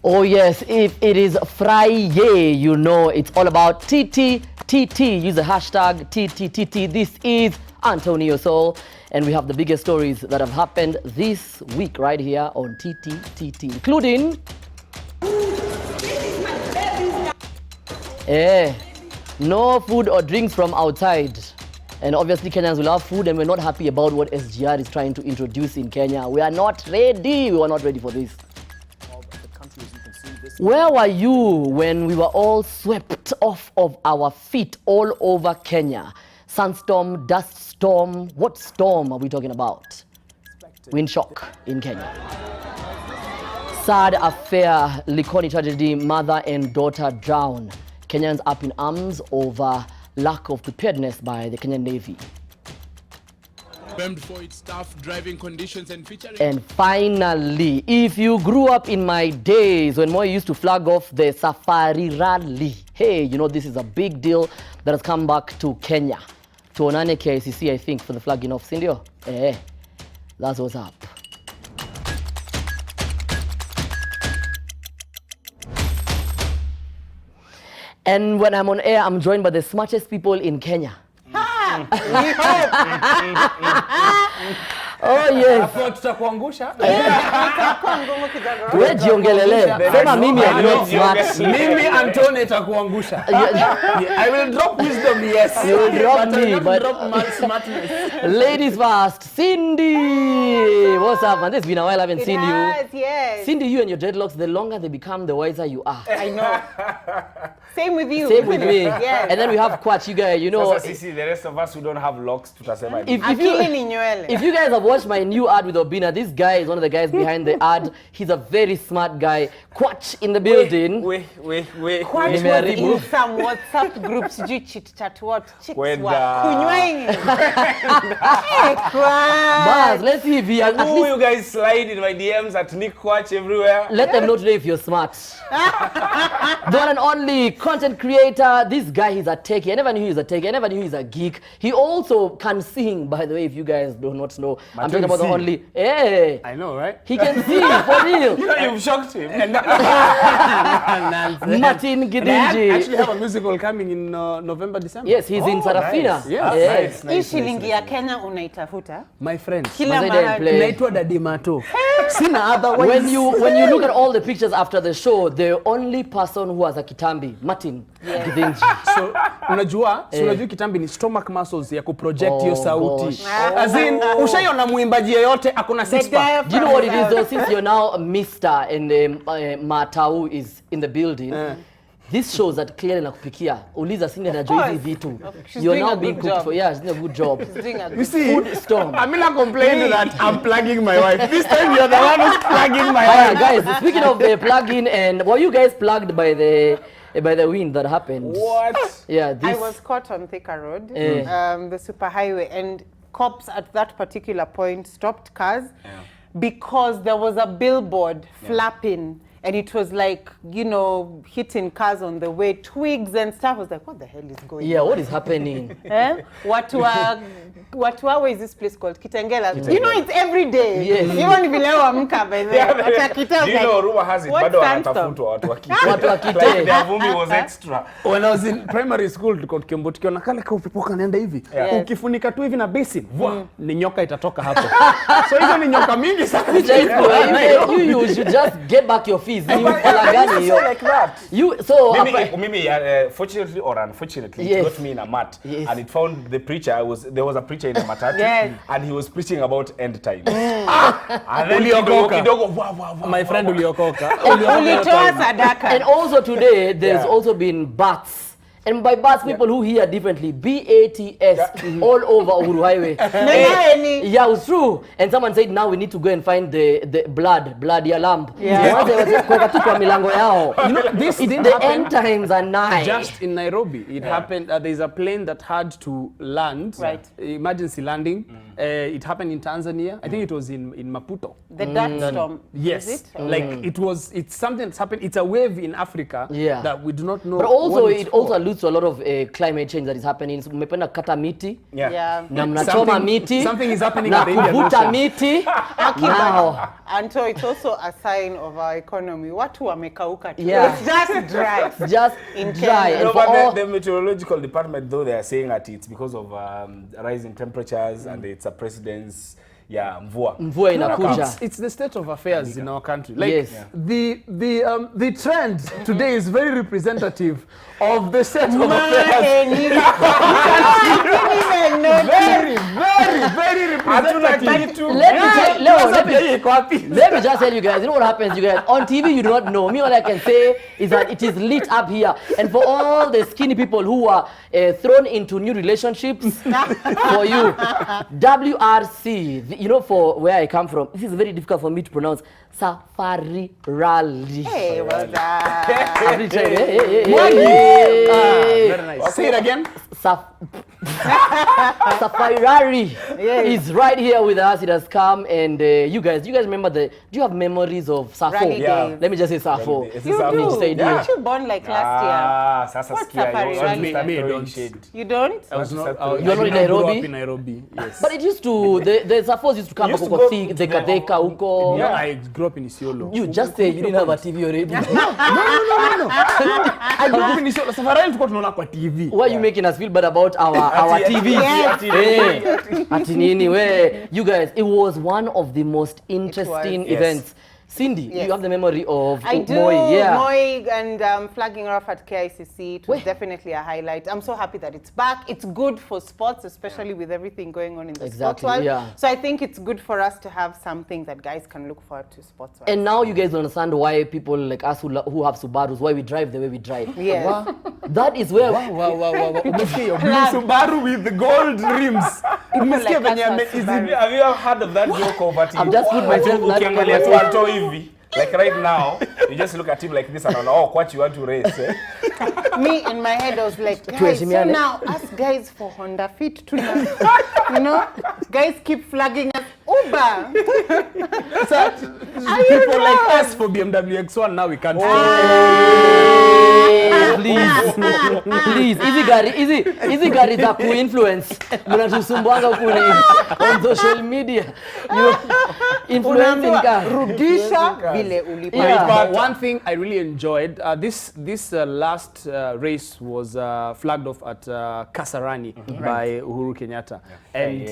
Oh yes, if it is Friday, you know it's all about TTTT. Use the hashtag TTTT. This is Antonio Soul, and we have the biggest stories that have happened this week right here on TTTT, including no food or drinks from outside. And obviously Kenyans will have food, and we're not happy about what SGR is trying to introduce in Kenya. We are not ready. We were not ready for this. Where were you when we were all swept off of our feet all over Kenya? Sandstorm, dust storm. What storm are we talking about? Wind shock in Kenya. Sad affair, Likoni tragedy, mother and daughter drown. Kenyans up in arms over lack of preparedness by the Kenyan Navy. For its tough driving conditions and featuring. And finally, if you grew up in my days when Moi used to flag off the Sarai Rally, hey, you know this is a big deal that has come back to Kenya. To Onane KICC, I think, for the flagging off. Sindio? That's what's up. And when I'm on air, I'm joined by the smartest people in Kenya. Oh yes. Tutakuangusha. Wewe jiongelele. Sema mimi I'm not smart. Mimi Antonio takuangusha. I will drop wisdom, yes. You will drop me, but drop smartness. Ladies first. Cindy. What's up, man? It's been a while I haven't seen you. Yes. Cindy, you and your dreadlocks, the longer they become, the wiser you are. I know. Same with you. Same with me. Yes. And then we have Kwach, you guys, you know. Sasa the rest of us who don't have locks tutasema. If you guys have watched my new ad with Obina, this guy is one of the guys behind the ad. He's a very smart guy. Kwach in the building. Kwach was in some WhatsApp groups. Chit chat what? Chicks were kunywaing. Buzz, let's see if he has. Who you guys slide in my DMs at Nick Kwach everywhere? Let them know today if you're smart. The one and only content creator. This guy, he's a techie. I never knew he was a techie. I never knew he's a geek. He also can sing, by the way, if you guys do not know. I'm talking about the only. Hey. I know, right? He can sing, for real. You know, you've shocked him. Martin Gidinji. I actually have a musical coming in November, December. Yes, he's in Sarafina. Nice. Yes. Hii shilingi ya Kenya unaitafuta? My friend. Kila mahali. Naitwa Daddy Mato. Sina otherwise. When you look at all the pictures after the show, the only person who has a kitambi, Martin Gidinji. So, unajua kitambi ni stomach muscles ya kuproject hiyo sauti. As in, ushaiona muimbaji yeyote akona six pack. Do you know what it is though? Since you're now Mr. and Matau is in the building, this shows that clearly nakupikia. Uliza Cindy anajua hizi vitu. You're now being cooked for. Yeah, she's doing a good job. You see, food storm. I'm not complaining that I'm plugging my wife. This time you're the one who's plugging my wife. Guys, speaking of plugging, and were you guys plugged by the wind that happened? What? Yeah, I was caught on Thika Road, the superhighway, and cops at that particular point stopped cars because there was a billboard flapping, and it was like, you know, hitting cars on the way, twigs and stuff. I was like, what the hell is going on? Yeah, what is happening? What is this place called? Kitengela. You know, it's every day. Yes. Even if you never mka by there. You know, rumor has it, bado wanatafutwa watu wa Kite. Watu wa Kite. Like their vumbi was extra. When I was in primary school, tulikuwa tukiambiwa tukiona kale ka upepo kanaenda hivi. Ukifunika tu hivi na basin, ni nyoka itatoka hapo. So hizo ni nyoka mingi sana. You should just get back your fees. Like that. Mimi, fortunately or unfortunately, it got me in a mat, and it found the preacher. There was a preacher in a matatu, and he was preaching about end times. And then my friend uliokoka. And also today, there's also been bats. And by bats, people who hear differently, BATS, all over Uhuru Highway. Yeah, it's true. And someone said now we need to go and find the blood ya lamb. You know, this didn't the happen. end times are nigh. Just in Nairobi, it happened. There's a plane that had to land, emergency landing, It happened in Tanzania. I think it was in Maputo. The dust storm. Yes. Is it? Like it's something that's happened. It's a wave in Africa that we do not know. But also what it also alludes to a lot of climate change that is happening. So mmependa kata miti. Yeah. Na mnachoma miti. Something is happening na at the Indian kuvuta Ocean. miti. Now. And so it's also a sign of our economy. Watu wamekauka tu. Yeah. It's just dry. Just in dry. Kenya. And No, for all, but the meteorological department, though, they are saying that it's because of rising temperatures and it's a president's mvua. Mvua inakuja. It's the state of affairs in our country. Like Yes. the trend today is very representative of the state of affairs. Very representative. Let me just tell you guys, you know what happens, you guys? On TV, you do not know. Me, all I can say is that it is lit up here. And for all the skinny people who are thrown into new relationships, for you, WRC, you know, for where I come from, this is very difficult for me to pronounce. Sarai Rally. Hey, well done. Very nice. Say it again. Sarai Rally is right here with us. It has come, and you guys remember do you have memories of Safo? Rally days. Let me just say Safo. You do. Weren't you born like last year? What's Safari Rally? You don't? I was not. You're not in Nairobi? Grew up in Nairobi. Yes. But it used to, the Safos used to come back huko Thika huko. Yeah, I grew up in Isiolo. You just say you didn't have a TV already. No. I grew up in Isiolo. Safari tulikuwa tunaona kwa TV. Why are you making us feel bad about our TV? Ati nini we, you guys, it was one of the most interesting events. Cindy, you have the memory of I do. Moi, Moi and flagging off at KICC. It was definitely a highlight. I'm so happy that it's back. It's good for sports, especially with everything going on in the sports world. So I think it's good for us to have something that guys can look forward to sports wise. And now you guys understand why people like us who have Subarus, why we drive the way we drive. Yes. That is where... Wow. Blue Subaru with the gold rims. Have you ever heard of that joke over TV? I've just put myself like right now, you just look at him like this and what you want to race. Me in my head, I was like, guys, so now us guys for Honda Fit tonight. You know, guys keep flagging us Uber. So people like us for BMW X1 now we can't. Please, easy gari za ku-influence. Mnatusumbwanga kule on social media. You influencing ka. Rudisha vile ulipa. But one thing I really enjoyed, this last race was flagged off at Kasarani by Uhuru Kenyatta. And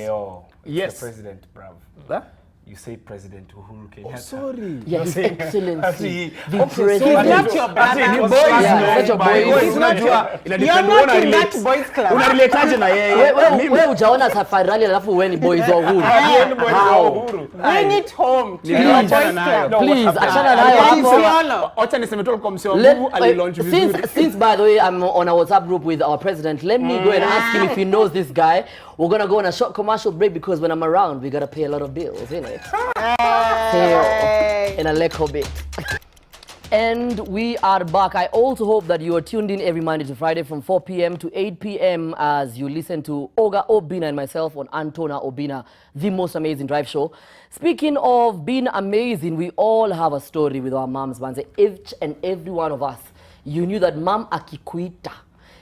yes, the president, bravo. Huh? You say President Uhuru Kenyatta. Oh, sorry. Yeah, His Excellency. The president. He's not your brother. Such a boy. He's not your... You're not in that boys club. Unareletaje na yeye? Wewe hujaona Safari Rally alafu wewe ni boys wa Uhuru. Bring it home to Please. your boys club. Please, achana nayo hapo. Acha niseme tu kwa msee wa Mungu alilaunch vizuri. Since by the way I'm on a WhatsApp group with our president, let me go and ask him if he knows this guy. We're going to go on a short commercial break because when I'm around, we got to pay a lot of bills, innit? In a little bit. And we are back. I also hope that you are tuned in every Monday to Friday from 4 p.m. to 8 p.m. as you listen to Oga Obina and myself on Antona Obina, the most amazing drive show. Speaking of being amazing, we all have a story with our moms, man. Each and every one of us, you knew that mom akikuita.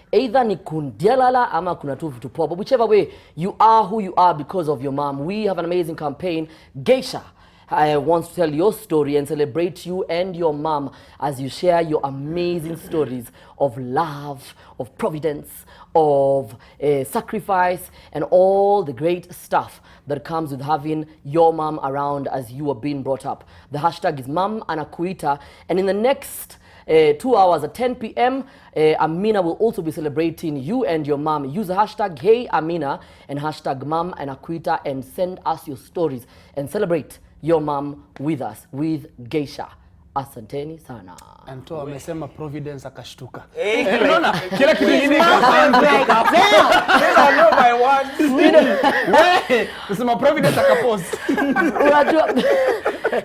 Either ni kundialala ama kuna tu vitu poa. But whichever way, you are who you are because of your mom. We have an amazing campaign. Geisha wants to tell your story and celebrate you and your mom as you share your amazing stories of love, of providence, of sacrifice, and all the great stuff that comes with having your mom around as you are being brought up. The hashtag is Mam Anakuita, and in the next 2 hours at 10 p.m. Amina will also be celebrating you and your mom. Use the hashtag Hey Amina and hashtag Mam Anakuita and send us your stories and celebrate your mom with us, with Geisha. Asanteni sana. Anto amesema Providence akashtuka. Unaona? Kila kitu kingine Kusema Providence akapost. Unajua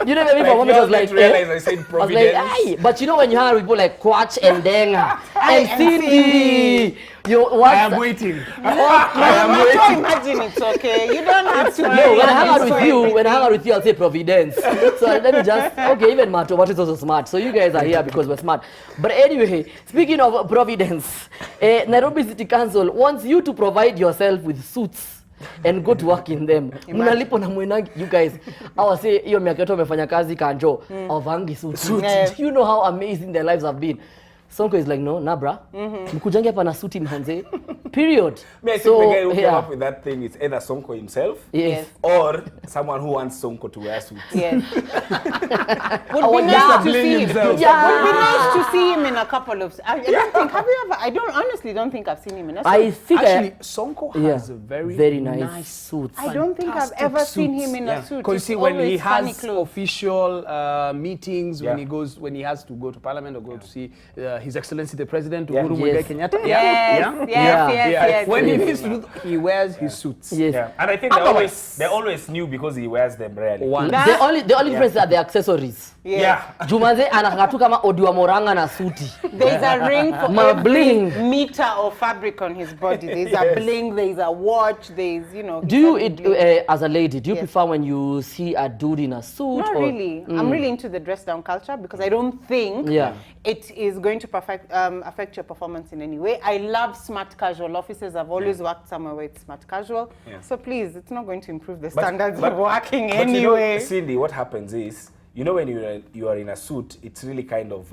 You know, maybe for a moment I was like, realize I said Providence. I was like, but you know when you hang out with people like Kwach and Denga and Cindy, I am waiting. I imagine it's okay. You don't have to. No, when I hang out with you, I'll say Providence. So let me just, okay, even Mato, what is also smart. So you guys are here because we're smart. But anyway, speaking of Providence, Nairobi City Council wants you to provide yourself with suits and go to work in them. Mnalipo na mwenangi, you guys, I was say, iyo miaka yetu wamefanya kazi kanjo, avangi suits. Do you know how amazing their lives have been? Sonko is like, no, nah, bruh. Mkujange hapa na suti mhanze. Period. I think the guy who came up with that thing is either Sonko himself, or someone who wants Sonko to wear suits. Yes. Would be nice to see him. Would be nice to see him in a couple of. I don't think. Have you ever? I honestly don't think I've seen him in a suit. I think actually Sonko has a very nice suits. I don't think I've ever seen him in a suit. Because see, when he has official meetings, when he has to go to Parliament or go to see His Excellency the President, Uhuru Muigai Kenyatta. Yes. When he needs to do, he wears his suits. Yes. Yeah. And I think they're always new because he wears them rarely. The only difference are the accessories. Jumanze anakatu kama Odiwa Moranga na suti. There's a ring for bling meter of fabric on his body. There's a bling, there's a watch, there's, Do you, as a lady, do you prefer when you see a dude in a suit? Not really. I'm really into the dress down culture because I don't think it is going to affect your performance in any way. I love smart casual offices. I've always worked somewhere where it's smart casual. So please, it's not going to improve the standards of working anyway. Cindy, what happens is, when you are in a suit, it's really kind of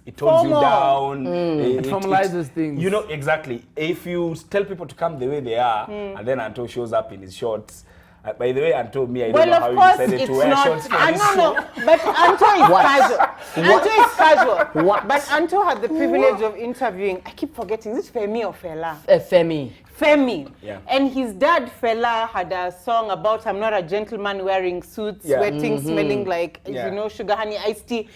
it tones you down. It formalizes things. Exactly. If you tell people to come the way they are, and then Anto shows up in his shorts. By the way, Anto, I don't know how you decided to wear shorts for this show. But Anto is casual. Anto is casual. But Anto had the privilege of interviewing. I keep forgetting. Is it Femi or Fela? Femi. Yeah. And his dad, Fela, had a song about I'm not a gentleman wearing suits, sweating, smelling like, sugar honey iced tea.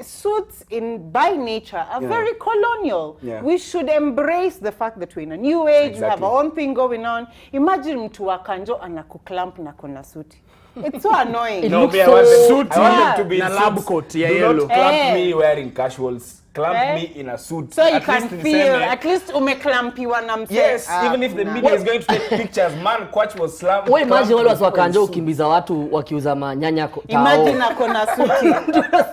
Suits by nature are very colonial. We should embrace the fact that we're in a new age, we have our own thing going on. Imagine mtu wa kanjo anakuklamp na kuna suti. It's so annoying. I want them to be in lab coat. Do not clamp me wearing casuals. Clamp me in a suit. So you can feel, at least umeklampiwa na mse. Yes, even if the media is going to take pictures, man, Kwach was slammed. Wewe imagine wale wakanjo ukimbiza watu wakiuza manyanya tao. Imagine akona suti.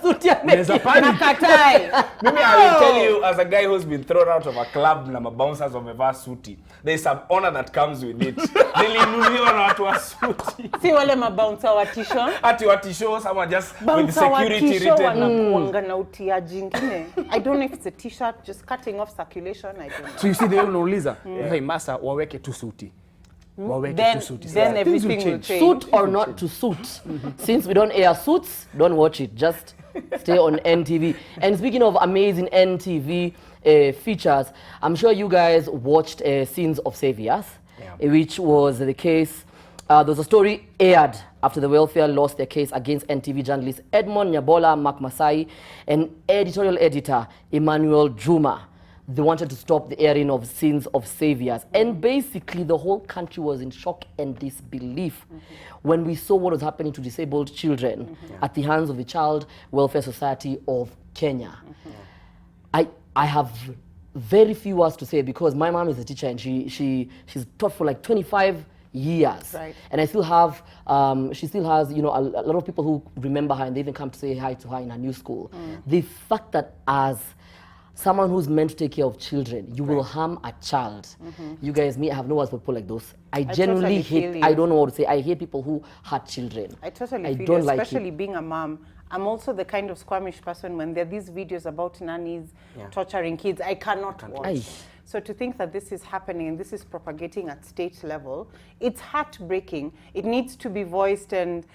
Suti ameza nakatai. Maybe I will tell you, as a guy who's been thrown out of a club na mabouncers wamevaa suti, there is some honor that comes with it. Nilinuliwa na watu wa suti. Si wale mabouncer wa tisho? Ati wa tisho, someone just with the security written. Wanakuanga na utiaji ingine. I don't know if it's a t-shirt, just cutting off circulation, I don't know. So you see, they unauliza, hey, masa, waweke tu suti. Then everything will change. Suit or not to suit. Since we don't air suits, don't watch it. Just stay on NTV. And speaking of amazing NTV features, I'm sure you guys watched Sins of Saviors, which was the case. There was a story aired after the welfare lost their case against NTV journalists Edmond Nyabola, Mark Masai, and editorial editor Emmanuel Juma. They wanted to stop the airing of Sins of Saviors. And basically, the whole country was in shock and disbelief when we saw what was happening to disabled children at the hands of the Child Welfare Society of Kenya. I have very few words to say because my mom is a teacher and she's taught for like 25 years. Right. And I still have, she still has, a lot of people who remember her and they even come to say hi to her in her new school. The fact that as someone who's meant to take care of children, you will harm a child. You guys, I have no words for people like those. I genuinely hate, I don't know what to say, I hate people who hurt children. I totally feel you, especially being a mom. I'm also the kind of squeamish person when there are these videos about nannies torturing kids. I cannot watch. So to think that this is happening and this is propagating at state level, it's heartbreaking. It needs to be voiced and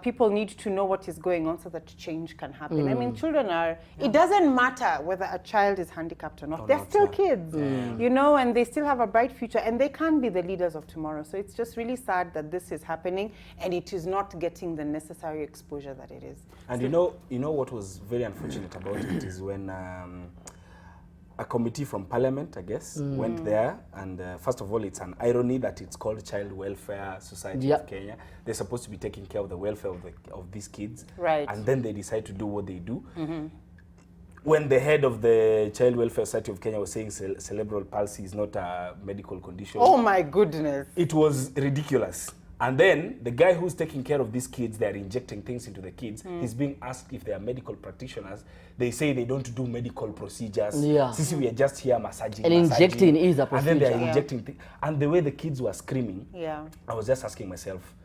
people need to know what is going on so that change can happen. I mean, children are, it doesn't matter whether a child is handicapped or not. They're still kids, and they still have a bright future and they can be the leaders of tomorrow. So it's just really sad that this is happening and it is not getting the necessary exposure that it is. And you know what was very unfortunate about it is when a committee from Parliament, I guess, went there. And first of all, it's an irony that it's called Child Welfare Society of Kenya. They're supposed to be taking care of the welfare of these kids. Right. And then they decide to do what they do. When the head of the Child Welfare Society of Kenya was saying cerebral palsy is not a medical condition. Oh my goodness. It was ridiculous. And then the guy who's taking care of these kids, they're injecting things into the kids. He's being asked if they are medical practitioners. They say they don't do medical procedures. Yeah. Since we are just here massaging. And injecting is a procedure. And then they're injecting things. And the way the kids were screaming, I was just asking myself,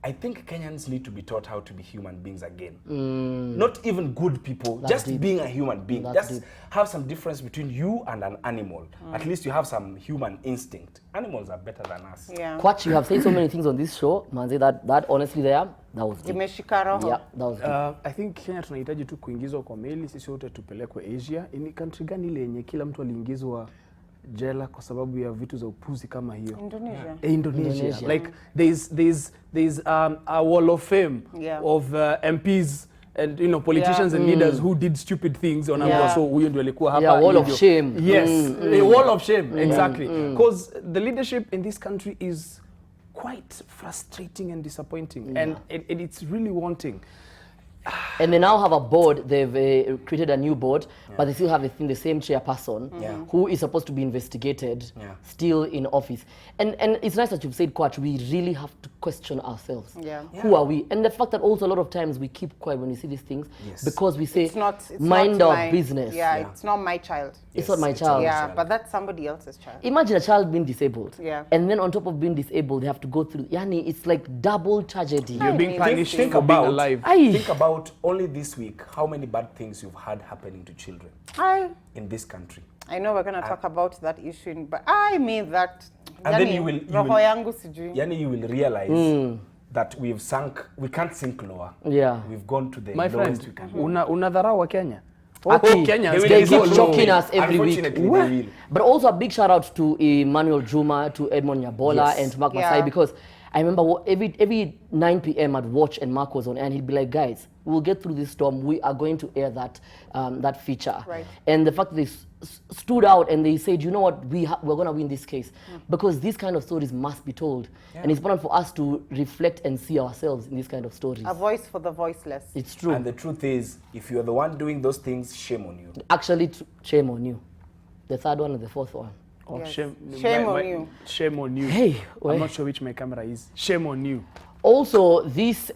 I think Kenyans need to be taught how to be human beings again. Not even good people, just being a human being. Just have some difference between you and an animal. At least you have some human instinct. Animals are better than us. Yeah. Quach, you have said so many things on this show. Manze, that honestly there, that was deep. Imeshika roho. Yeah, that was deep. I think Kenya tunahitaji tu kuingizwa kwa meli, sisi wote tupelekwe Asia. Ni country gani ile yenye kila mtu aliingizwa jela kwa sababu ya vitu za upuzi kama hiyo? Indonesia. Indonesia. Like there's a wall of fame of MPs and politicians and leaders who did stupid things on so huyo ndio alikuwa hapa. Wall of shame. Yes, a wall of shame, exactly. Because the leadership in this country is quite frustrating and disappointing, and it's really wanting. And they now have a board. They've created a new board, but they still have the same chairperson who is supposed to be investigated, still in office. And it's nice that you've said, Coach, we really have to question ourselves. Who are we? And the fact that also a lot of times we keep quiet when we see these things because we say, it's mind our business. Yeah, it's not my child. It's not my child. Yeah, but that's somebody else's child. Imagine a child being disabled. Yeah. And then on top of being disabled, they have to go through, yani, it's like double tragedy. You're being punished for being alive. Think about only this week how many bad things you've had happening to children in this country. I know we're going to talk about that issue, but I mean that. And then you will realize that we can't sink lower. Yeah. We've gone to the My lowest friend, we can. unadharau wa Kenya. Kenyans, they keep shocking us every week. Unfortunately, they will. But also a big shout out to Emmanuel Juma, to Edmond Nyabola, and to Mark Masai, because I remember every 9 p.m. I'd watch and Mark was on air and he'd be like, guys, we'll get through this storm. We are going to air that feature. Right. And the fact that they stood out and they said, you know what, we're going to win this case. Because these kind of stories must be told. And it's important for us to reflect and see ourselves in these kind of stories. A voice for the voiceless. It's true. And the truth is, if you're the one doing those things, shame on you. Actually, shame on you. The third one and the fourth one. Oh, Yes. shame on you. Shame on you. Hey, I'm not sure which my camera is. Shame on you. Also, this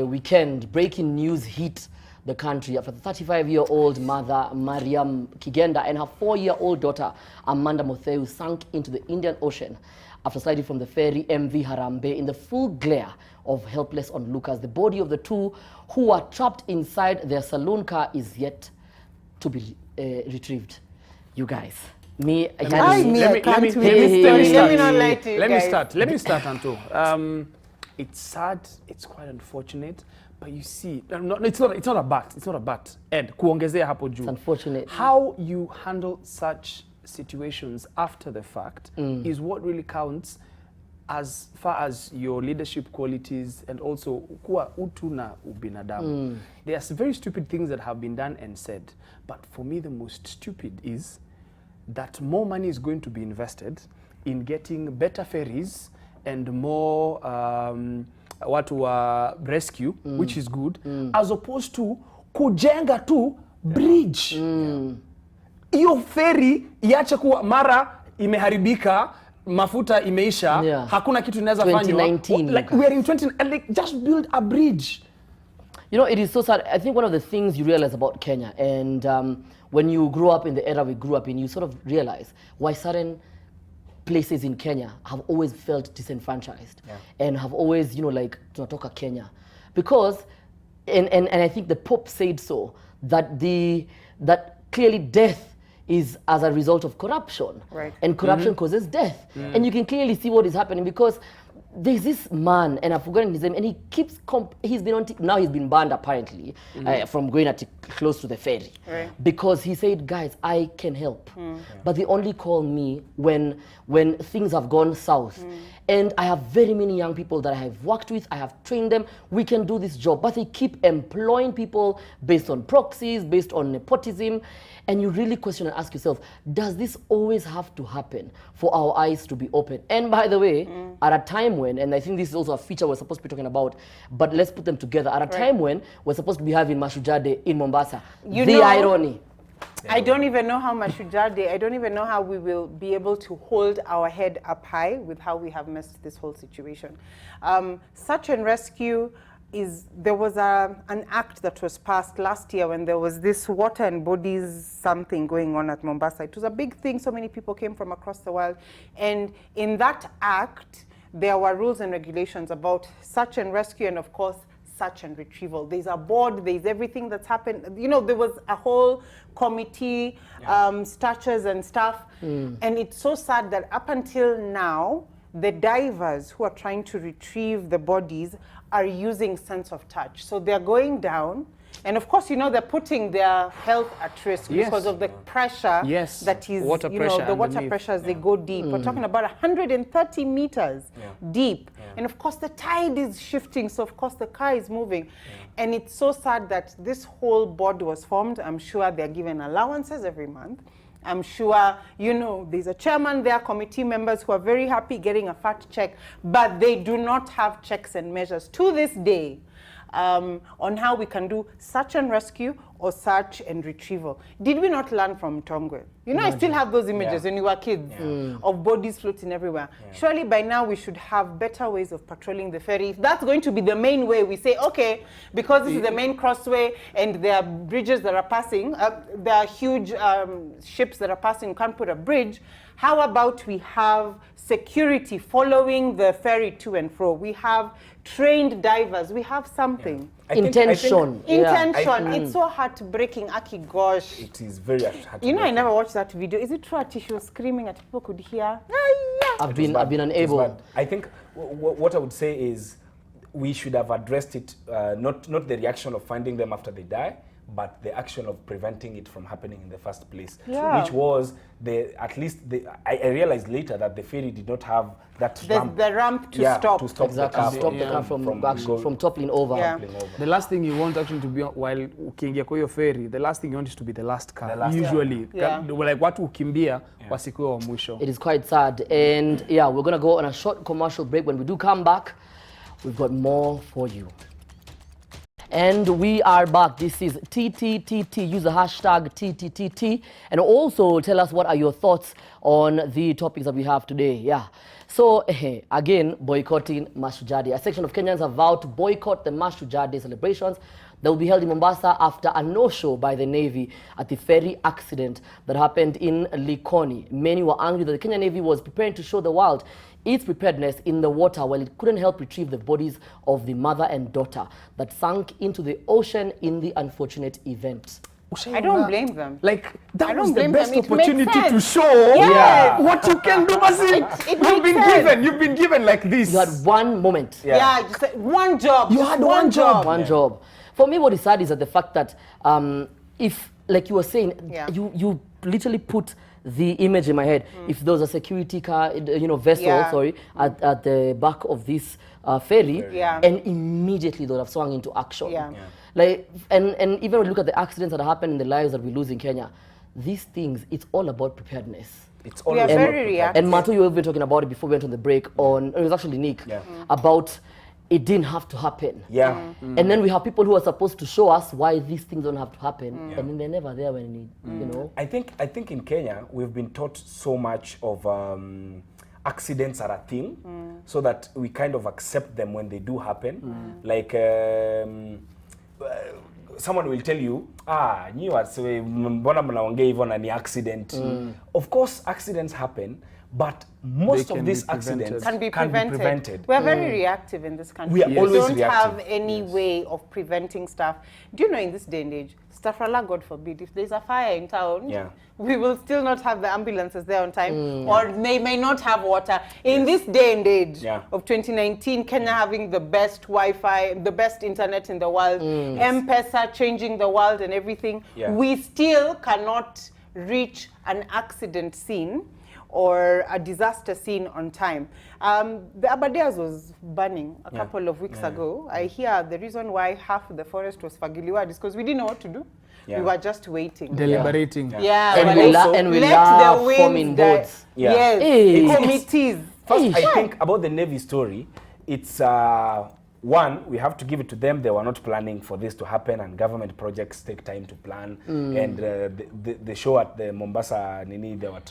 weekend, breaking news hit the country after the 35-year-old mother, Mariam Kigenda, and her 4-year-old daughter, Amanda Motheu, sank into the Indian Ocean after sliding from the ferry MV Harambe in the full glare of helpless onlookers. The body of the two who were trapped inside their saloon car is yet to be retrieved. You guys. Let me start, Anto. It's sad, it's quite unfortunate, but you see, it's not a but. Ed, kuongezea hapo juu. It's unfortunate. How you handle such situations after the fact is what really counts as far as your leadership qualities and also kuwa utu na ubinadamu. There are very stupid things that have been done and said, but for me the most stupid is that more money is going to be invested in getting better ferries and more watu wa rescue, which is good, as opposed to kujenga tu bridge. Iyo ferry iache kuwa mara imeharibika, mafuta imeisha, hakuna kitu inaweza fanywa. Like we are in 20, like just build a bridge. You know, it is so sad. I think one of the things you realize about Kenya, and when you grow up in the era we grew up in, you sort of realize why certain places in Kenya have always felt disenfranchised and have always, you know, like, tunatoka Kenya. Because, and I think the Pope said so, that clearly death is as a result of corruption. Right. And corruption causes death. And you can clearly see what is happening because there's this man, and I've forgotten his name, and he keeps, he's been on, now he's been banned apparently from going close to the ferry. Right. Because he said, guys, I can help. But they only call me when things have gone south. And I have very many young people that I have worked with, I have trained them, we can do this job, but they keep employing people based on proxies, based on nepotism, and you really question and ask yourself, does this always have to happen for our eyes to be open? And by the way, at a time when, and I think this is also a feature we're supposed to be talking about, but let's put them together, at a time when we're supposed to be having Mashujaa Day in Mombasa. The irony. I don't even know how Mashujaa Day, I don't even know how we will be able to hold our head up high with how we have messed this whole situation. Search and rescue there was an act that was passed last year when there was this water and bodies something going on at Mombasa. It was a big thing, so many people came from across the world. And in that act, there were rules and regulations about search and rescue and of course, search and retrieval. There's a board, there's everything that's happened. You know, there was a whole committee, statutes and stuff. And it's so sad that up until now, the divers who are trying to retrieve the bodies are using sense of touch. So they're going down, and of course, you know, they're putting their health at risk because of the pressure that is, water you know, the water pressure as they go deep. We're talking about 130 meters deep. And of course, the tide is shifting, so of course, the car is moving. And it's so sad that this whole board was formed. I'm sure they're given allowances every month. I'm sure, you know, there's a chairman there, committee members who are very happy getting a fat check, but they do not have checks and measures to this day on how we can do search and rescue or search and retrieval. Did we not learn from Tongwe? You know, I still have those images when we were kids of bodies floating everywhere. Surely by now we should have better ways of patrolling the ferry. If that's going to be the main way, we say, okay, because this is the main crossway and there are bridges that are passing, there are huge ships that are passing, you can't put a bridge. How about we have security following the ferry to and fro? We have trained divers, we have something. Intention. It's so heartbreaking, Aki, gosh. It is very heartbreaking. You know, I never watched that video. Is it true that she was screaming and people could hear? I've been unable. I think what I would say is we should have addressed it, not the reaction of finding them after they die, but the action of preventing it from happening in the first place, which was I realized later that the ferry did not have that ramp. The ramp to stop. To stop the car from toppling over. The last thing you want actually to be while ukiingia kwa hiyo ferry, the last thing you want is to be the last car. Usually, like watu ukimbia wasikuwe wa mwisho. It is quite sad, and we're gonna go on a short commercial break. When we do come back, we've got more for you. And we are back. This is TTTT. Use the hashtag TTTT. And also tell us what are your thoughts on the topics that we have today. So, again, boycotting Mashujaa Day. A section of Kenyans have vowed to boycott the Mashujaa Day celebrations that will be held in Mombasa after a no-show by the Navy at the ferry accident that happened in Likoni. Many were angry that the Kenyan Navy was preparing to show the world its preparedness in the water while it couldn't help retrieve the bodies of the mother and daughter that sank into the ocean in the unfortunate event. I don't blame them. Like, that was the best opportunity to show what you can do. You've been given like this. You had one moment. Just one job. You had one job. One job. For me, what is sad is that the fact that if, like you were saying, you literally put the image in my head. If there was a security car, vessel, at the back of this ferry, and immediately they would have swung into action. Like, and even when you look at the accidents that happen in the lives that we lose in Kenya, these things, it's all about preparedness. It's all about very reactive. And Matu, you have been talking about it before we went on the break it was actually Nick, about it didn't have to happen. And then we have people who are supposed to show us why these things don't have to happen, and then they're never there when you know. I think in Kenya we've been taught so much of accidents are a thing, so that we kind of accept them when they do happen. Like someone will tell you, nyi wase mbona mnaongea hivyo na ni accident. Of course accidents happen, but most of these accidents can be prevented. We are very reactive in this country. We are always don't have any way of preventing stuff. Do you know, in this day and age, Stafrala, God forbid, if there's a fire in town, we will still not have the ambulances there on time, or they may not have water. In this day and age of 2019, Kenya having the best Wi-Fi, the best internet in the world, M-Pesa changing the world and everything, we still cannot reach an accident scene or a disaster scene on time. The Aberdares was burning a couple of weeks ago. I hear the reason why half of the forest was fagiliwad is because we didn't know what to do. We were just waiting. Deliberating. And we love forming boards. Yes, committees. First, I think about the Navy story, it's one, we have to give it to them. They were not planning for this to happen, and government projects take time to plan. And the show at the Mombasa Nini, they were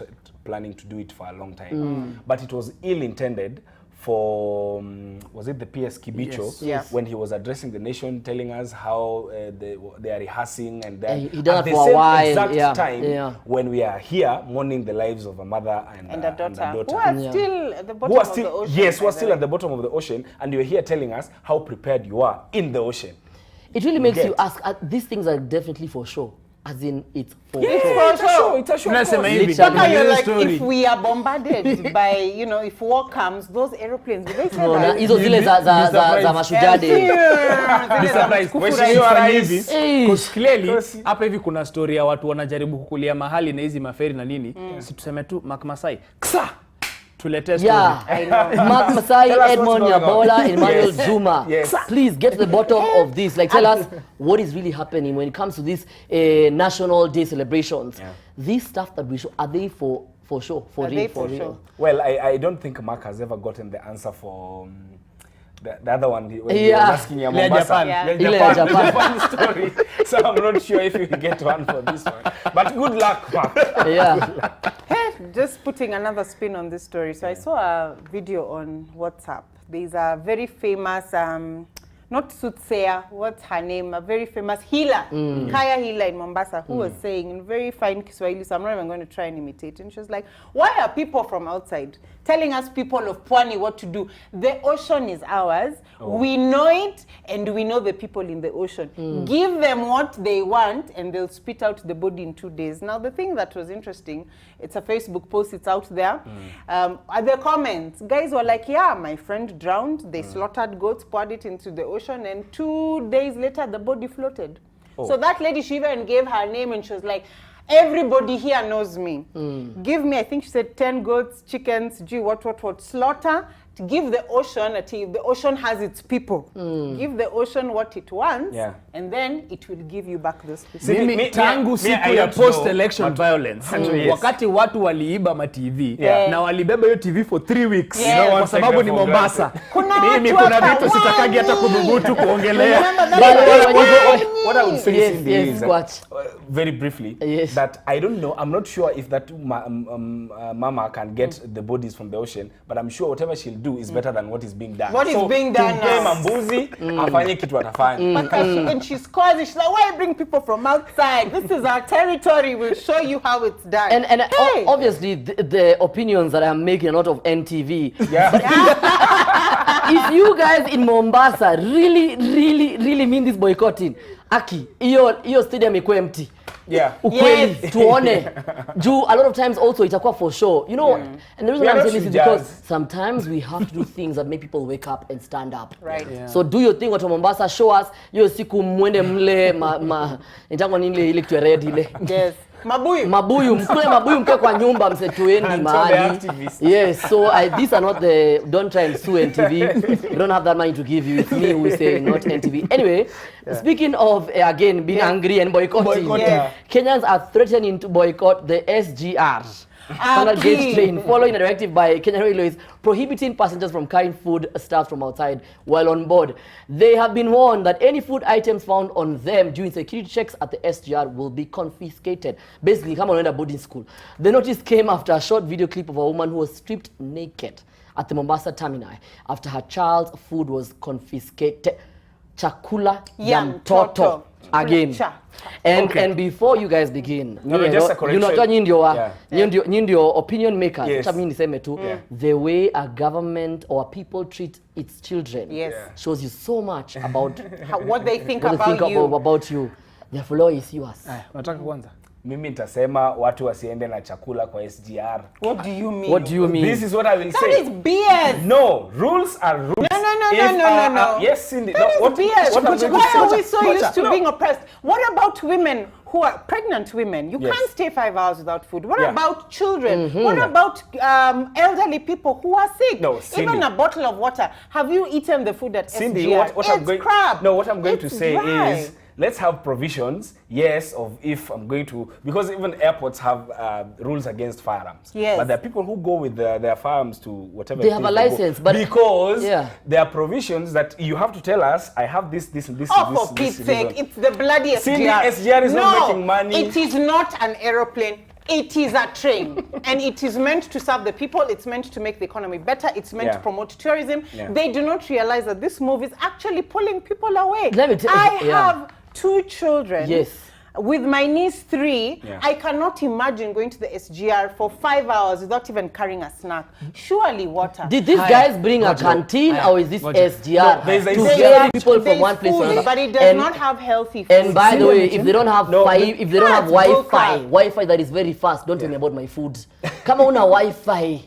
planning to do it for a long time. But it was ill-intended for, was it the PS Kibicho, when he was addressing the nation, telling us how they are rehearsing, and then at the same exact time when we are here mourning the lives of a mother and a daughter. Who are still at the bottom of the ocean. Yes, who are still at the bottom of the ocean, and you're here telling us how prepared you are in the ocean. It really makes you ask, these things are definitely for sure. As in, it's for sure. It's a show. You're like, if we are bombarded by, if war comes, those aeroplanes, they say that. Hizo zile za mashujaa day. Because clearly, hapa hivi kuna story ya watu wanajaribu kukulia mahali na hizi maferi na nini. Si tuseme tu Mark Masai. Ksa! Tulete story. I know. Mark Masai, Edmond Nyabola, Emmanuel Zuma. Please get to the bottom of this. Like, tell us what is really happening when it comes to these National Day celebrations. These stuff that we show, are they for sure? For real? Well, I don't think Mark has ever gotten the answer for the other one. When he was asking ya Mombasa. Japan story. So I'm not sure if you get one for this one. But good luck, Mark. Just putting another spin on this story. So I saw a video on WhatsApp. There's a very famous, not soothsayer, what's her name? A very famous healer, Kaya healer in Mombasa, who was saying in very fine Kiswahili, so I'm not even going to try and imitate. And she was like, why are people from outside telling us people of Pwani what to do? The ocean is ours. We know it, and we know the people in the ocean. Give them what they want, and they'll spit out the body in 2 days. Now, the thing that was interesting, it's a Facebook post, it's out there. At the comments, guys were like, yeah, my friend drowned. They slaughtered goats, poured it into the ocean, and 2 days later, the body floated. So that lady, she even gave her name, and she was like, everybody here knows me. Give me, I think she said 10 goats, chickens, what, slaughter, to give the ocean, the ocean has its people. Give the ocean what it wants, and then it will give you back those people. Mimi tangu siku ya post-election violence, wakati watu waliiba ma TV, na walibeba hiyo TV for 3 weeks, kwa sababu ni Mombasa. Mimi kuna vitu sitakagi hata kudhubutu kuongelea. What I would say is very briefly, that I don't know, I'm not sure if that mama can get the bodies from the ocean, but I'm sure whatever she'll do is better than what is being done. What is being done now? Mambuzi, afanye kitu atafanya. And she's causing, she's like, why bring people from outside? This is our territory. We'll show you how it's done. And obviously, the opinions that I'm making are not of NTV. If you guys in Mombasa really mean this boycotting, Aki, iyo stadium iko empty. Ukweli, tuone. A lot of times also itakuwa for sure. You know, and the reason I'm saying this is because sometimes we have to do things that make people wake up and stand up. So do your thing watu Mombasa, show us. Yo siku mwende mle nitango nile ile kitu red ile. Yes. Mabuyu mke kwa nyumba msetuendi mahali. Yes, so these are not don't try and sue NTV. We don't have that money to give you. It's me who is saying, not NTV. Anyway, speaking of again being angry and boycotting, Kenyans are threatening to boycott the SGR. Standard gauge train, following a directive by Kenya Railways prohibiting passengers from carrying food stuffs from outside while on board. They have been warned that any food items found on them during security checks at the SGR will be confiscated. Basically, come on, unaenda boarding school. The notice came after a short video clip of a woman who was stripped naked at the Mombasa terminal after her child's food was confiscated. Chakula ya mtoto. Again. And before you guys begin, just a correction. You ndio opinion makers. The way a government or people treat its children shows you so much about what they think about you. The floor is yours. Unataka kwanza? Mimi nitasema watu wasiende na chakula kwa SGR. What do you mean? What do you mean? This is what I will say. That is BS. No, rules are rules. No. Yes, Cindy. That is BS. Why are we so used to being oppressed? What about women who are pregnant women. You Yes. can't stay 5 hours without food. What Yeah. about children? What about elderly people who are sick? No, Cindy. Even a bottle of water. Have you eaten the food at Cindy, SGR? what I'm It's going crap. No, what I'm going to It's say dry. is let's have provisions, yes, of if I'm going to, because even airports have rules against firearms. Yes. But there are people who go with their firearms to whatever. They it have is a they go. license, but- because Yeah. there are provisions that you have to tell us, I have this, and this, Oh, this, for Pete's this sake, reason. it's the bloody SGR. Cindy, SGR is not making money. It is not an aeroplane. It is a train. And it is meant to serve the people. It's meant to make the economy better. It's meant Yeah. to promote tourism. Yeah. They do not realize that this move is actually pulling people away. Let me tell you, I yeah. have 2 children. Yes. With my niece 3, Yeah. I cannot imagine going to the SGR for 5 hours without even carrying a snack. Surely water. Did these guys bring a canteen or is this SGR No, there's a- to There's carry people from There's one place to food, another? but it does And- not have healthy food. And by the way, if they don't have No, if they don't have That's Wi-Fi, bullcrap. Wi-Fi that is very fast, don't tell me about my food. Come on, Wi-Fi.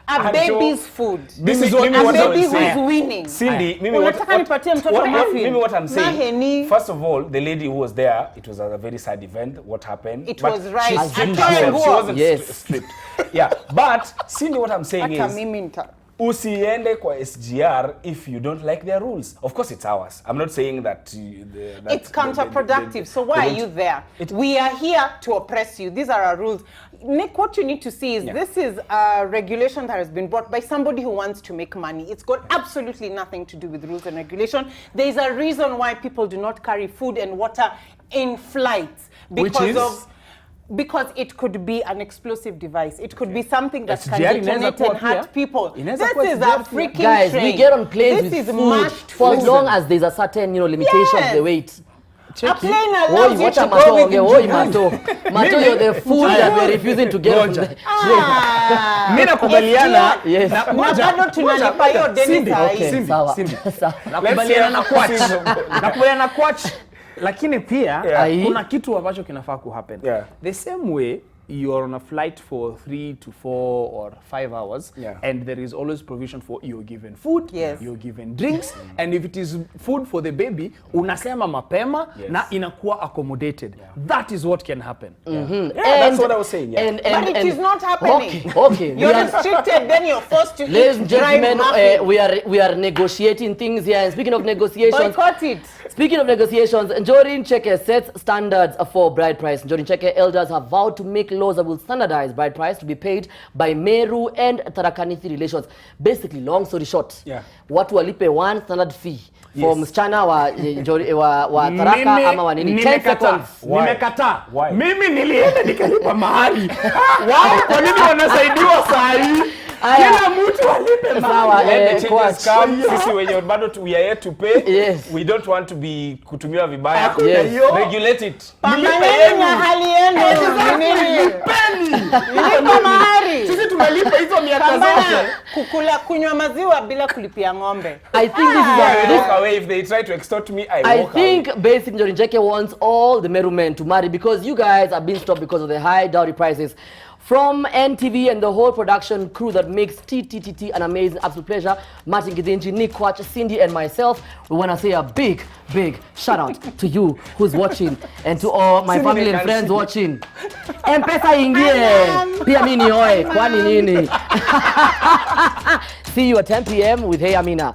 A I'm baby's sure- food. This is a what I baby would who say. is winning. Cindy, Mimi, Unataka nipatie mtoto muffin? Mimi, what I'm saying, Maheni. first of all, the lady who was there, it was a very sad event, what happened. It But was right. she As stripped usual. herself. She wasn't Yes. stripped. Yeah, but Cindy, what I'm saying Hata is, mimi nita- usiende kwa SGR if you don't like their rules. Of course, it's ours. I'm not saying that. That It's counterproductive. So why are you there? We are here to oppress you. These are our rules. Nick, what you need to see is this is a regulation that has been brought by somebody who wants to make money. It's got absolutely nothing to do with rules and regulation. There is a reason why people do not carry food and water in flights because it could be an explosive device. It could be something that can SGR inaweza detonate kuwa and hurt pia. people. Inaweza This kuwa is SGR a pia. freaking Guys, train. we get on planes This with is food mashed for as food. long as there's a certain, limitation of the weight. A plane Oi, allows you what to a go Mato, with okay, oi, you. Mato. Mato, you're the food that we're refusing to get from the train. Mimi nakubaliana Yes. Na bado tunalipa hiyo deni Cindy, saa Okay, hii. sawa. Sawa. nakubaliana na Quach. Lakini pia Yeah. kuna kitu ambacho kinafaa kuhappen. Yeah. The same way you're on a flight for 3 to 4 or 5 hours, Yeah. and there is always provision for you're given food, Yes. you're given drinks, and if it is food for the baby, unasema mapema na inakuwa accommodated. That is what can happen. That's what I was saying. Yeah. But it is not happening. Okay. You're restricted, then you're forced to Ladies eat and dried gentlemen, muffin. we are negotiating things here. And speaking of negotiations, Boycott it. speaking of negotiations, Njorin Cheke sets standards for bride price. Njorin Cheke elders have vowed to make laws that will standardize bride price to be paid by Meru and Tharaka-Nithi relations. Basically, long story short, watu walipe one standard fee for msichana wa Tharaka ama wa nini 10 seconds. Nimekataa. Why? Mimi nilienda nikalipa mahali. Wao kwa nini wanasaidiwa saa hii? Kila mtu alipe Sawa, Let the Coach. changes come. Sisi wenye bado we are here to pay. Yes. We don't want to be kutumiwa vibaya. Yes. Regulate it. Pambaneni na hali yenu. Nini? Lipa mahari. Sisi tumelipa hizo miaka Pambana zote. kunywa maziwa bila kulipia ng'ombe. I think this is I walk away if they try to extort me. I I walk away. think basically Njorin Cheke wants all the Meru men to marry because you guys are being stopped because of the high dowry prices. From NTV and the whole production crew that makes TTTT an amazing, absolute pleasure, Martin Githinji, Nick Quach, Cindy and myself, we want to say a big shout out to you who's watching and to all my family and friends watching. M-Pesa ingie, pia mini oe, kwani nini. See you at 10 p.m. with Hey Amina.